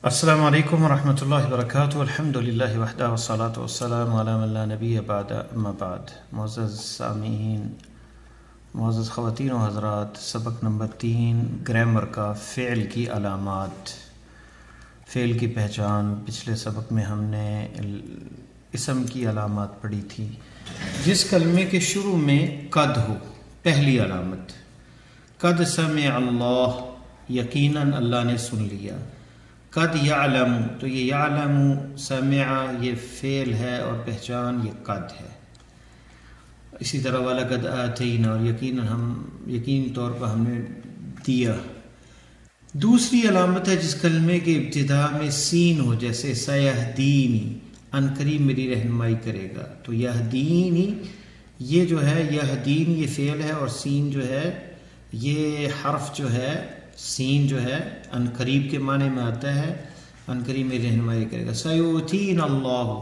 السلام علیکم ورحمۃ اللہ وبرکاتہ. الحمد للہ وحدہ والصلاۃ والسلام علی من لا نبی بعد. اما بعد. معزز سامعین، معزز خواتین و حضرات، سبق نمبر 3 گرامر کا فعل کی علامات، فعل کی پہچان. پچھلے سبق میں ہم نے اسم کی علامات پڑھی تھی. جس کلمے کے شروع میں قد ہو، پہلی علامت قد سمع اللہ، یقیناً اللہ نے سن لیا. قد یعلم، تو یہ یعلم سمع یہ فعل ہے اور پہچان یہ قد ہے. اسی طرح وَلَقَدْ آتَيْنَا، اور یقینی طور پر ہم نے دیا. دوسری علامت ہے جس کلمے کے ابتدا میں سین ہو، جیسے سیہدینی، ان قریب میری رہنمائی کرے گا. تو یہدینی یہ جو ہے، یہدین یہ فعل ہے اور سین جو ہے یہ حرف جو ہے، سین جو ہے ان قریب کے معنی میں آتا ہے، ان قریب میں رہنمائی کرے گا. سیؤتین اللہ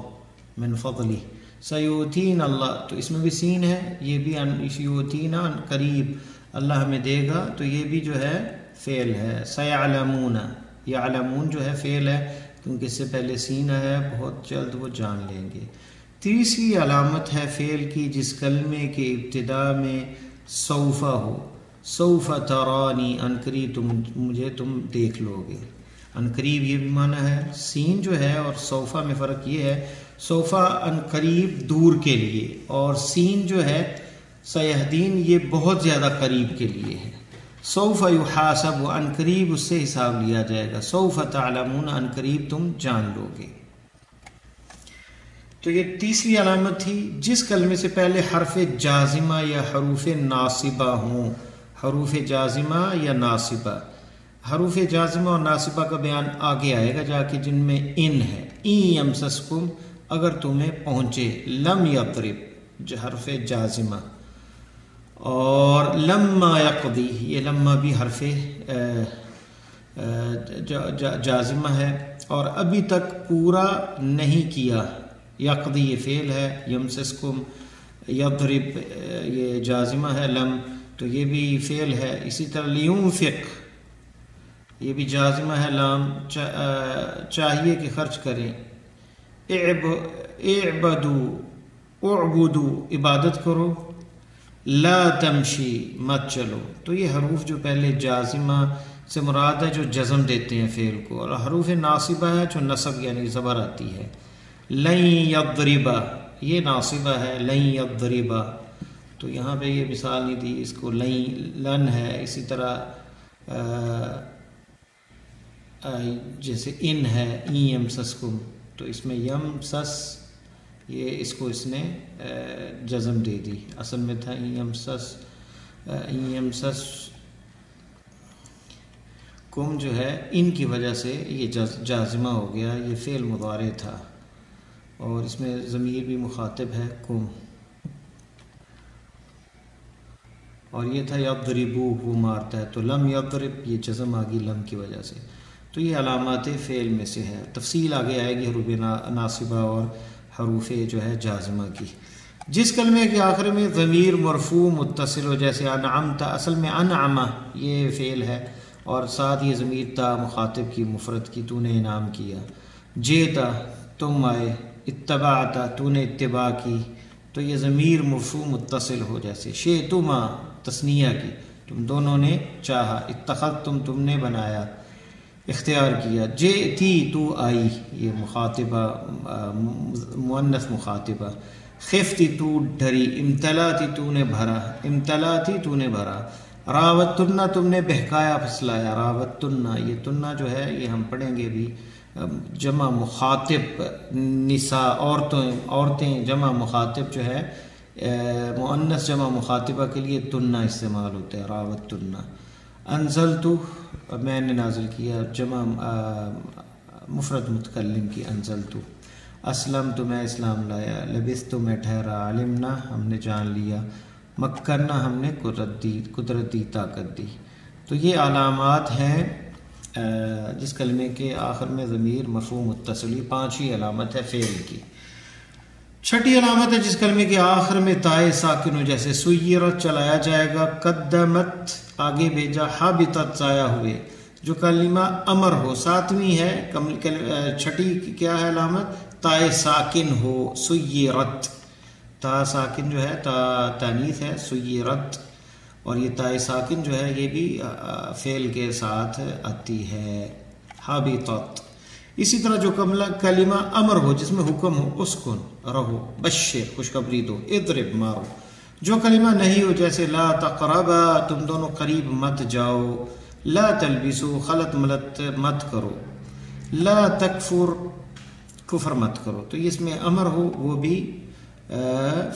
من فضلہ، سیؤتین اللہ، تو اس میں بھی سین ہے، یہ بھی سیؤتین ان قریب اللہ ہمیں دے گا، تو یہ بھی جو ہے فعل ہے. سیعلمون، یعلمون جو ہے فعل ہے کیونکہ اس سے پہلے سین ہے، بہت جلد وہ جان لیں گے. تیسری علامت ہے فعل کی جس کلمے کے ابتدا میں سوف ہو. سوف ترانی، ان قریب تم دیکھ لو گے. ان قریب یہ بھی معنی ہے. سین جو ہے اور سوفا میں فرق یہ ہے، سوفا ان قریب دور کے لیے، اور سین جو ہے سیہدین یہ بہت زیادہ قریب کے لیے ہے. سوف یحاسب، ان قریب اس سے حساب لیا جائے گا. سوف تعلمون، ان قریب تم جان لو گے. تو یہ تیسری علامت تھی. جس کلمے سے پہلے حرف جازمہ یا حروف ناصبہ ہوں، حروف جازمہ یا ناصبہ. حروف جازمہ اور ناصبہ کا بیان آگے آئے گا جا کے، جن میں ان ہے. این یمسسکم، اگر تمہیں پہنچے. لم یضرب جو حرف جازمہ، اور لما یقضی، یہ لما بھی حرف جازمہ ہے اور ابھی تک پورا نہیں کیا. یقضی یہ فعل ہے، یمسسکم، یضرب یہ جازمہ ہے. لم تو یہ بھی فعل ہے. اسی طرح لیونفق یہ بھی جازمہ ہے. لام چاہیے کہ خرچ کریں. اعبدو، اعبدو عبادت کرو. لا تمشی مت چلو. تو یہ حروف جو پہلے جازمہ سے مراد ہے جو جزم دیتے ہیں فعل کو، اور حروف ناصبہ ہے جو نصب یعنی زبر آتی ہے. لن یضربا یہ ناصبہ ہے. لن یضربا، تو یہاں پہ یہ مثال نہیں دی، اس کو لن ہے. اسی طرح جیسے ان ہے، این یمسسکم، تو اس میں یمسس یہ اس کو اس نے جزم دے دی. اصل میں تھا این یمسس کم، جو ہے ان کی وجہ سے یہ جازمہ ہو گیا. یہ فعل مضارع تھا اور اس میں ضمیر بھی مخاطب ہے کم، اور یہ تھا یضربو وہ مارتا ہے. تو لم یضرب یہ جزم آ گئی لم کی وجہ سے. تو یہ علامات فعل میں سے ہے. تفصیل آگے آئے گی حروف ناصبہ اور حروف جو ہے جازمہ کی. جس کلمے کے آخر میں ضمیر مرفوع متصل ہو، جیسے انعمت، اصل میں انعمہ یہ فعل ہے اور ساتھ یہ ضمیر تا مخاطب کی مفرد کی، تو نے انعام کیا. جیتا تم آئے. اتبعتا تو نے اتباع کی، تو یہ ضمیر مرفوع متصل ہو. جیسے شئتما تثنیہ کی، تم دونوں نے چاہا. اتخذتم تم نے بنایا، اختیار کیا. جئتی تو آئی، یہ مخاطبہ مؤنث مخاطبہ. خفتی تو ڈری. امتلاتی تو نے بھرا، امتلاتی تو نے بھرا. راوتنا تم نے بہکایا پھسلایا. راوتنا یہ تنہ جو ہے یہ ہم پڑھیں گے بھی، جمع مخاطب نساء عورتیں جمع مخاطب جو ہے مؤنث جمع مخاطبہ کے لیے تنہ استعمال ہوتا ہے. راوت تنہ. انزلتو میں نے نازل کیا، جمع مفرد متکلم کی انزلتو. اسلمتو میں اسلام لایا. لبثتو میں ٹھہرا. علمنا ہم نے جان لیا. مکننا ہم نے قدرت دی طاقت دی. تو یہ علامات ہیں جس کلمے کے آخر میں ضمیر مرفوع متصل. 5 ہی علامت ہے فعل کی. چھٹی علامت ہے جس کلمے کے آخر میں تائے ساکن ہو، جیسے سیرت چلایا جائے گا. قدمت آگے بھیجا. حابطت ضائع ہوئے. جو کلمہ امر ہو، ساتویں ہے چھٹی کیا ہے علامت، تائے ساکن ہو، سیرت، تا ساکن جو ہے تا تانیث ہے، سیرت، اور یہ تائے ساکن جو ہے یہ بھی فعل کے ساتھ آتی ہے، حابطت۔ اسی طرح جو کلمہ امر ہو جس میں حکم ہو، اسکن رہو، بشر خوشخبری دو، اضرب مارو۔ جو کلمہ نہیں ہو جیسے لا تقربا تم دونوں قریب مت جاؤ، لا تلبسو خلط ملط مت کرو، لا تکفر کفر مت کرو۔ تو اس میں امر ہو وہ بھی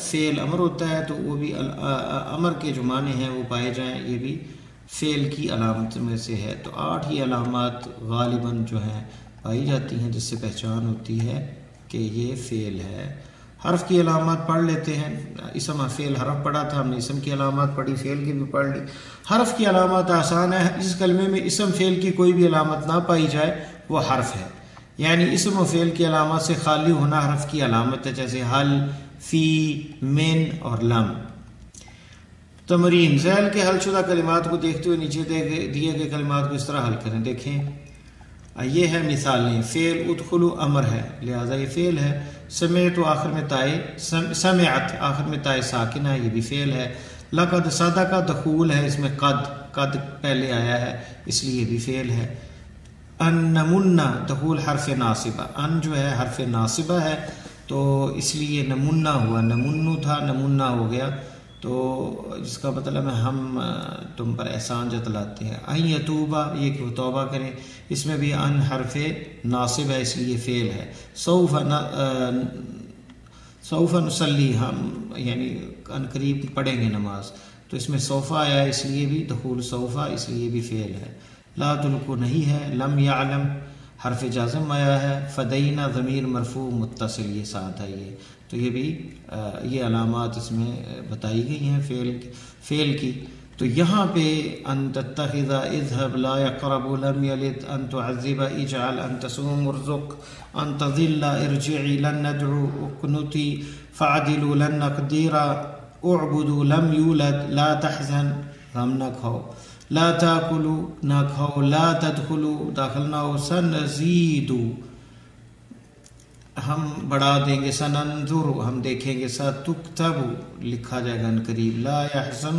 فعل امر ہوتا ہے، تو وہ بھی امر کے جو معنی ہیں وہ پائے جائیں، یہ بھی فعل کی علامت میں سے ہے۔ تو 8 ہی علامات غالباً جو ہیں پائی جاتی ہیں جس سے پہچان ہوتی ہے کہ یہ فعل ہے۔ حرف کی علامات پڑھ لیتے ہیں، اسم فعل حرف پڑھا تھا ہم نے، اسم کی علامات پڑھی، فعل کی بھی پڑھ لی۔ حرف کی علامات آسان ہے، اس کلمے میں اسم فعل کی کوئی بھی علامت نہ پائی جائے وہ حرف ہے، یعنی اسم و فعل کی علامات سے خالی ہونا حرف کی علامت ہے، جیسے حل، فی، من اور لم۔ تمرین، ذیل کے حل شدہ کلمات کو دیکھتے ہوئے نیچے دیے گئے کلمات کو اس طرح حل کریں۔ دیکھیں یہ ہے مثالیں، فعل ادخلو امر ہے لہذا یہ فعل ہے، سمعت آخر میں تائے، سمعت آخر میں تائے ساکنہ ہے یہ بھی فعل ہے، لقد صدق دخول ہے، اس میں قد پہلے آیا ہے اس لیے یہ بھی فعل ہے، ان نمنا دخول حرف ناصبہ، ان جو ہے حرف ناصبہ ہے تو اس لیے نمنا ہوا، نمنو تھا نمنا ہو گیا، تو جس کا مطلب ہے ہم تم پر احسان جتلاتے ہیں۔ ان یتوبہ یہ کہ وہ توبہ کریں، اس میں بھی ان حرف ناصب ہے اس لیے فعل ہے۔ سوف نصلی ہم یعنی ان قریب پڑھیں گے نماز، تو اس میں سوفا آیا ہے اس لیے بھی دخول سوفا اس لیے بھی فعل ہے۔ لا تلقو نہیں ہے، لم یعلم حرف جازم آیا ہے، فدینہ ضمیر مرفوع متصل یہ ساتھ ہے، تو یہ بھی یہ علامات اس میں بتائی گئی ہیں فعل کی۔ تو یہاں پہ ان تتخذ، اذهب، لا يقرب، لم يلد، ان تعذب، اجعل، ان تصوم، ارزق، ان تظل، ارجعي، لن ندعو، اقنتي، فعدلوا، لن نقدر، اعبدوا، لم يولد، لا تحزن غم نہ کھاؤ، لا تاکلوا نہ کھاؤ، لا تدخلوا داخل نہ ہو، سنزيد ہم بڑھا دیں گے، سننظر ہم دیکھیں گے، ستکتب لکھا جائے گا عنقریب، لا یحزن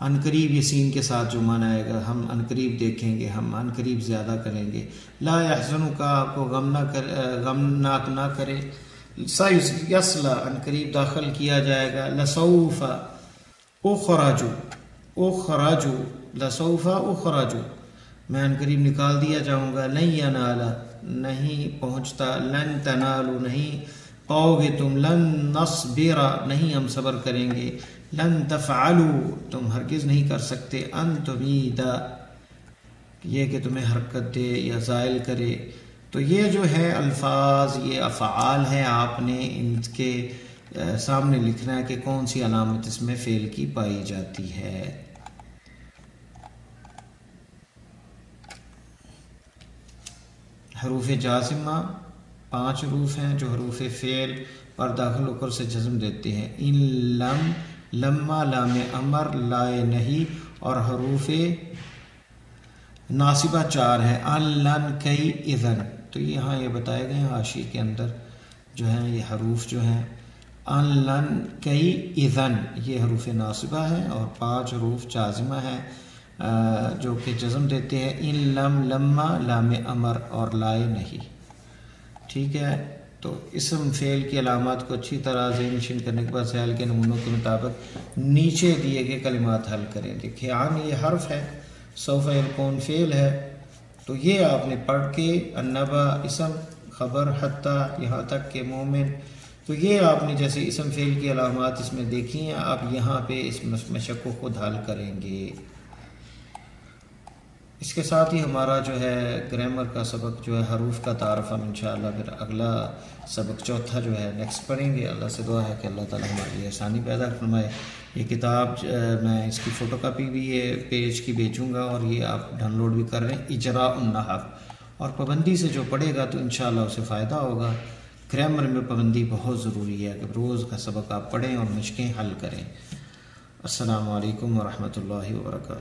عنقریب یہ سین کے ساتھ جو معنی آئے گا ہم عنقریب دیکھیں گے، ہم عنقریب زیادہ کریں گے، لا یحزن کا آپ کو غمناک نہ کرے، سیصلی عنقریب داخل کیا جائے گا، لسوف اخرج لسوف اخرج میں عنقریب نکال دیا جاؤں گا، لن ینال نہیں پہنچتا، لن تنالو نہیں پاؤ گے تم، لن نصبر نہیں ہم صبر کریں گے، لن تفعلوا تم ہرگز نہیں کر سکتے، ان تمید یہ کہ تمہیں حرکت دے یا زائل کرے۔ تو یہ جو ہے الفاظ یہ افعال ہیں، آپ نے ان کے سامنے لکھنا ہے کہ کون سی علامت اس میں فعل کی پائی جاتی ہے۔ حروف جازمہ 5 حروف ہیں جو حروف فعل پر داخل ہو کر سے جزم دیتے ہیں، ان، لم، لما، لام امر، لائے نہیں، اور حروف ناصبہ 4 ہیں، ان، لن، کئی، اذن۔ تو یہاں یہ بتائے گئے ہیں حاشیے کے اندر جو ہیں یہ حروف جو ہیں، ان، لن، کئی، اذن یہ حروف ناصبہ ہیں، اور 5 حروف جازمہ ہیں جو کہ جزم دیتے ہیں، ان، لم، لما، لام امر اور لائے نہیں۔ ٹھیک ہے، تو اسم فعل کی علامات کو اچھی طرح ذہن نشین کرنے کے بعد ذیل کے نمونوں کے مطابق نیچے دیے گئے کلمات حل کریں۔ دیکھیں عن یہ حرف ہے، سوف یکون فعل ہے، تو یہ آپ نے پڑھ کے، النبا اسم، خبر، حتی یہاں تک کہ مومن، تو یہ آپ نے جیسے اسم فعل کی علامات اس میں دیکھی ہیں، آپ یہاں پہ اس مشق کو خود حل کریں گے۔ اس کے ساتھ ہی ہمارا جو ہے گرامر کا سبق جو ہے حروف کا تعارف ہم انشاءاللہ پھر اگلا سبق چوتھا جو ہے نیکسٹ پڑھیں گے۔ اللہ سے دعا ہے کہ اللہ تعالیٰ ہمارے لیے آسانی پیدا فرمائے۔ یہ کتاب میں اس کی فوٹو کاپی بھی یہ پیج کی بھیجوں گا، اور یہ آپ ڈاؤن لوڈ بھی کر رہے ہیں، اجراء النحو، اور پابندی سے جو پڑھے گا تو انشاءاللہ اسے فائدہ ہوگا۔ گرامر میں پابندی بہت ضروری ہے کہ روز کا سبق آپ پڑھیں اور مشقیں حل کریں۔ السلام علیکم ورحمۃ اللہ وبرکاتہ۔